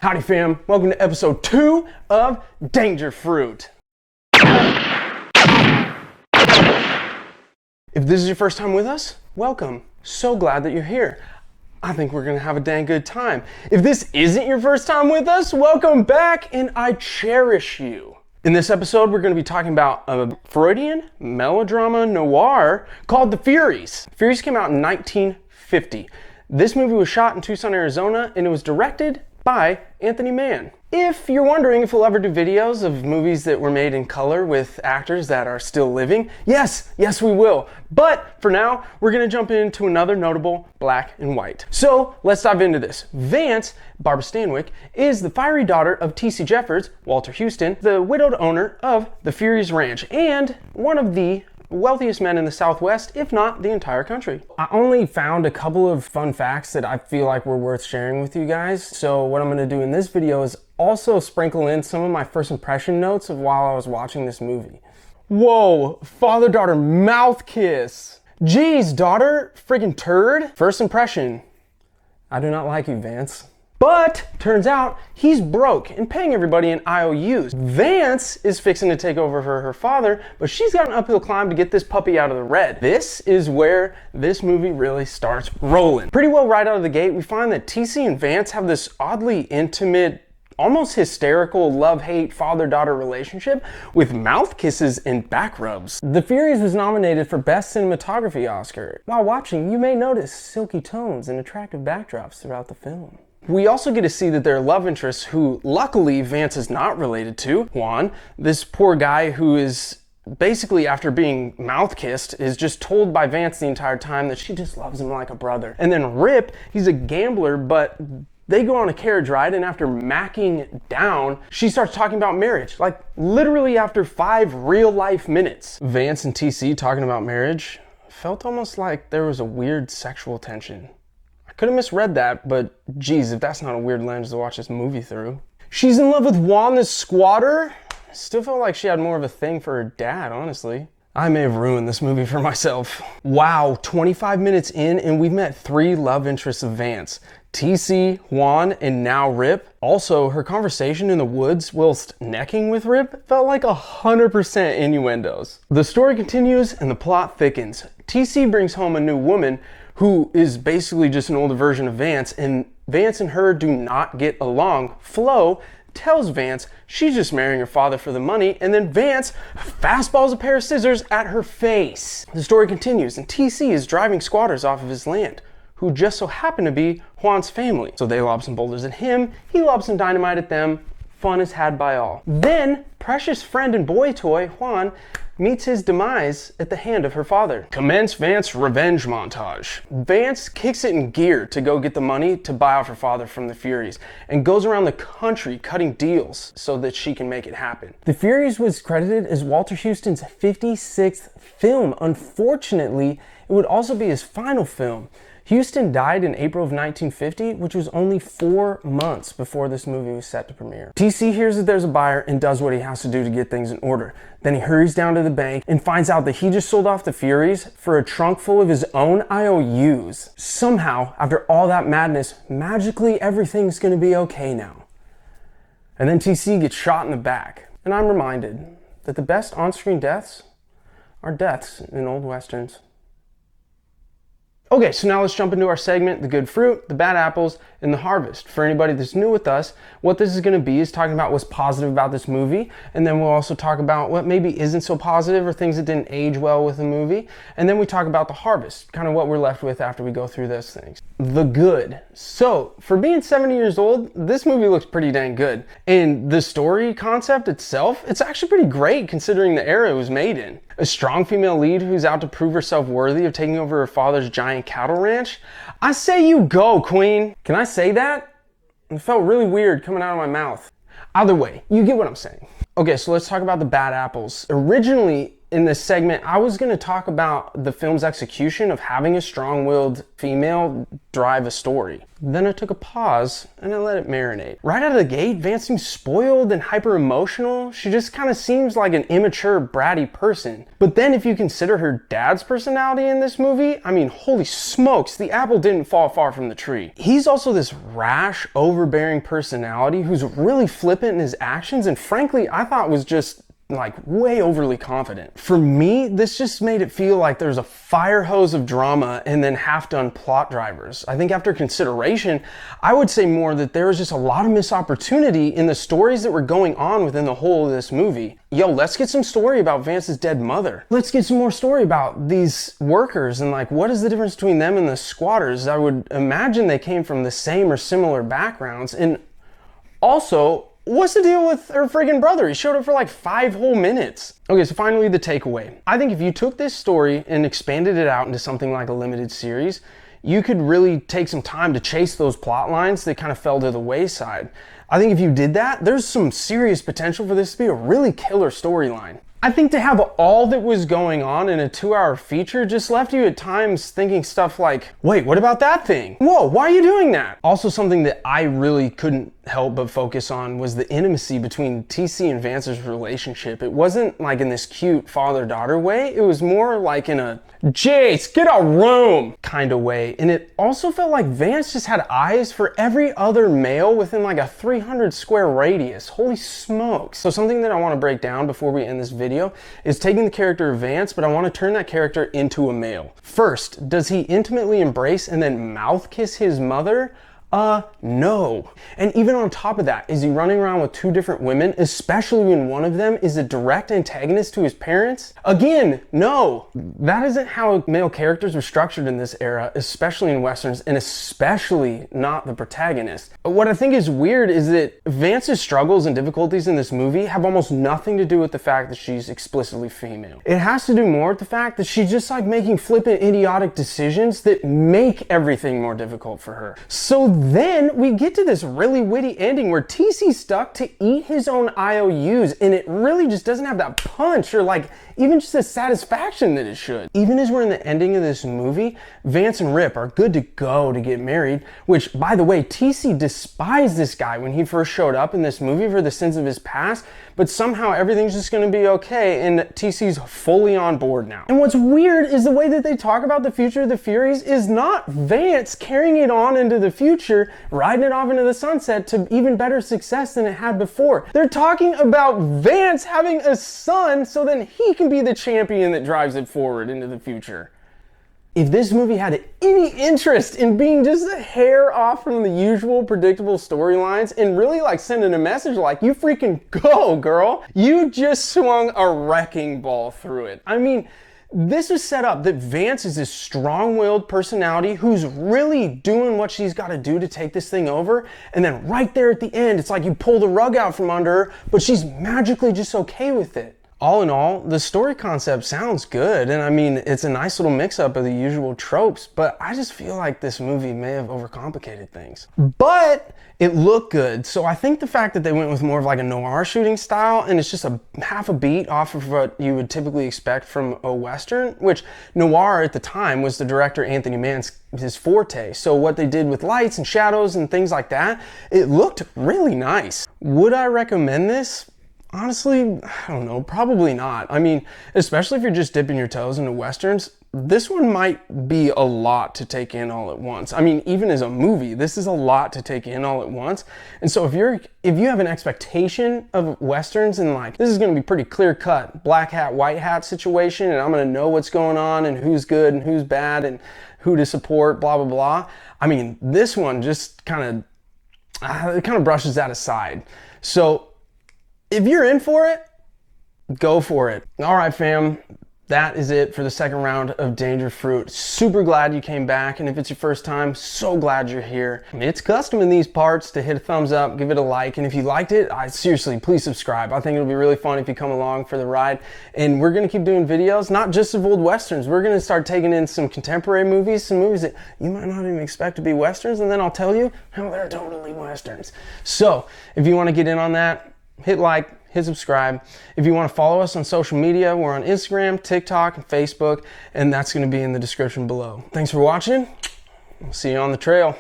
Howdy fam, welcome to episode 2 of Danger Fruit. If this is your first time with us, welcome. So glad that you're here. I think we're gonna have a dang good time. If this isn't your first time with us, welcome back and I cherish you. In this episode, we're gonna be talking about a Freudian melodrama noir called The Furies. Furies came out in 1950. This movie was shot in Tucson, Arizona, and it was directed by Anthony Mann. If you're wondering if we'll ever do videos of movies that were made in color with actors that are still living, yes we will. But for now, we're gonna jump into another notable black and white. So let's dive into this. Vance, Barbara Stanwyck, is the fiery daughter of T.C. Jeffords, Walter Houston, the widowed owner of the Furies Ranch, and one of the wealthiest men in the Southwest, if not the entire country. I only found a couple of fun facts that I feel like were worth sharing with you guys. So what I'm gonna do in this video is also sprinkle in some of my first impression notes of while I was watching this movie. Whoa, father-daughter mouth kiss. Geez, daughter, friggin' turd. First impression, I do not like you, Vance. But turns out he's broke and paying everybody in IOUs. Vance is fixing to take over for her father, but she's got an uphill climb to get this puppy out of the red. This is where this movie really starts rolling. Pretty well right out of the gate, we find that TC and Vance have this oddly intimate, almost hysterical love-hate father-daughter relationship with mouth kisses and back rubs. The Furies was nominated for Best Cinematography Oscar. While watching, you may notice silky tones and attractive backdrops throughout the film. We also get to see that their love interests, who luckily Vance is not related to, Juan, this poor guy who is basically, after being mouth kissed, is just told by Vance the entire time that she just loves him like a brother. And then Rip, he's a gambler, but they go on a carriage ride, and after macking down, she starts talking about marriage, like literally after 5 real life minutes. Vance and TC talking about marriage felt almost like there was a weird sexual tension. I could have misread that, but geez, if that's not a weird lens to watch this movie through. She's in love with Juan the squatter. Still felt like she had more of a thing for her dad, honestly. I may have ruined this movie for myself. Wow, 25 minutes in and we've met 3 love interests of Vance. TC, Juan, and now Rip. Also, her conversation in the woods whilst necking with Rip felt like 100% innuendos. The story continues and the plot thickens. TC brings home a new woman who is basically just an older version of Vance, and Vance and her do not get along. Flo tells Vance she's just marrying her father for the money, and then Vance fastballs a pair of scissors at her face. The story continues, and TC is driving squatters off of his land, who just so happen to be Juan's family. So they lob some boulders at him, he lobs some dynamite at them, fun is had by all. Then, precious friend and boy toy, Juan, meets his demise at the hand of her father. Commence Vance revenge montage. Vance kicks it in gear to go get the money to buy off her father from the Furies and goes around the country cutting deals so that she can make it happen. The Furies was credited as Walter Houston's 56th film. Unfortunately, it would also be his final film. Houston died in April of 1950, which was only 4 months before this movie was set to premiere. TC hears that there's a buyer and does what he has to do to get things in order. Then he hurries down to the bank and finds out that he just sold off the Furies for a trunk full of his own IOUs. Somehow, after all that madness, magically everything's gonna be okay now. And then TC gets shot in the back. And I'm reminded that the best on-screen deaths are deaths in old westerns. Okay, so now let's jump into our segment, the good fruit, the bad apples, and the harvest. For anybody that's new with us, what this is gonna be is talking about what's positive about this movie, and then we'll also talk about what maybe isn't so positive or things that didn't age well with the movie, and then we talk about the harvest, kind of what we're left with after we go through those things. The good. So, for being 70 years old, this movie looks pretty dang good. And the story concept itself, it's actually pretty great considering the era it was made in. A strong female lead who's out to prove herself worthy of taking over her father's giant cattle ranch. I say you go, queen. Can I say that? It felt really weird coming out of my mouth. Either way, you get what I'm saying. Okay, so let's talk about the bad apples. Originally, in this segment, I was going to talk about the film's execution of having a strong-willed female drive a story. Then I took a pause and I let it marinate. Right out of the gate, Vance seems spoiled and hyper-emotional. She just kind of seems like an immature, bratty person. But then if you consider her dad's personality in this movie, I mean, holy smokes, the apple didn't fall far from the tree. He's also this rash, overbearing personality who's really flippant in his actions, and frankly, I thought was just like way overly confident. For me, this just made it feel like there's a fire hose of drama and then half-done plot drivers. I think after consideration, I would say more that there was just a lot of missed opportunity in the stories that were going on within the whole of this movie. Yo, let's get some story about Vance's dead mother. Let's get some more story about these workers and like what is the difference between them and the squatters. I would imagine they came from the same or similar backgrounds. And also, what's the deal with her friggin' brother? He showed up for like 5 whole minutes. Okay, so finally the takeaway. I think if you took this story and expanded it out into something like a limited series, you could really take some time to chase those plot lines that kind of fell to the wayside. I think if you did that, there's some serious potential for this to be a really killer storyline. I think to have all that was going on in a 2-hour feature just left you at times thinking stuff like, wait, what about that thing? Whoa, why are you doing that? Also, something that I really couldn't help but focus on was the intimacy between TC and Vance's relationship. It wasn't like in this cute father-daughter way. It was more like in a Jace, get a room kind of way. And it also felt like Vance just had eyes for every other male within like a 300 square radius. Holy smokes. So something that I want to break down before we end this video is taking the character of Vance, but I want to turn that character into a male. First, does he intimately embrace and then mouth kiss his mother? No. And even on top of that, is he running around with 2 different women, especially when one of them is a direct antagonist to his parents? Again, no. That isn't how male characters are structured in this era, especially in Westerns, and especially not the protagonist. What I think is weird is that Vance's struggles and difficulties in this movie have almost nothing to do with the fact that she's explicitly female. It has to do more with the fact that she's just like making flippant, idiotic decisions that make everything more difficult for her. So then we get to this really witty ending where TC's stuck to eat his own IOUs, and it really just doesn't have that punch or like even just the satisfaction that it should. Even as we're in the ending of this movie, Vance and Rip are good to go to get married, which, by the way, TC despised this guy when he first showed up in this movie for the sins of his past, but somehow everything's just gonna be okay and TC's fully on board now. And what's weird is the way that they talk about the future of the Furies is not Vance carrying it on into the future, riding it off into the sunset to even better success than it had before. They're talking about Vance having a son so then he can be the champion that drives it forward into the future. If this movie had any interest in being just a hair off from the usual predictable storylines and really like sending a message like, you freaking go, girl, you just swung a wrecking ball through it. I mean, this is set up that Vance is this strong-willed personality who's really doing what she's got to do to take this thing over, and then right there at the end, it's like you pull the rug out from under her, but she's magically just okay with it. All in all, the story concept sounds good, and I mean, it's a nice little mix-up of the usual tropes, but I just feel like this movie may have overcomplicated things. But it looked good, so I think the fact that they went with more of like a noir shooting style, and it's just a half a beat off of what you would typically expect from a Western, which noir at the time was the director Anthony Mann's his forte. So what they did with lights and shadows and things like that, it looked really nice. Would I recommend this? Honestly, I don't know, probably not. I mean, especially if you're just dipping your toes into Westerns, this one might be a lot to take in all at once. I mean, even as a movie, this is a lot to take in all at once. And so if you have an expectation of Westerns and like, this is gonna be pretty clear cut, black hat, white hat situation, and I'm gonna know what's going on and who's good and who's bad and who to support, blah, blah, blah. I mean, this one just kind of brushes that aside. So if you're in for it, go for it. All right, fam, that is it for the second round of Danger Fruit. Super glad you came back, and if it's your first time, so glad you're here. I mean, it's custom in these parts to hit a thumbs up, give it a like, and if you liked it, seriously, please subscribe. I think it'll be really fun if you come along for the ride, and we're gonna keep doing videos, not just of old Westerns. We're gonna start taking in some contemporary movies, some movies that you might not even expect to be Westerns, and then I'll tell you how they're totally Westerns. So, if you wanna get in on that, hit like, hit subscribe. If you want to follow us on social media, we're on Instagram, TikTok, and Facebook, and that's going to be in the description below. Thanks for watching. We'll see you on the trail.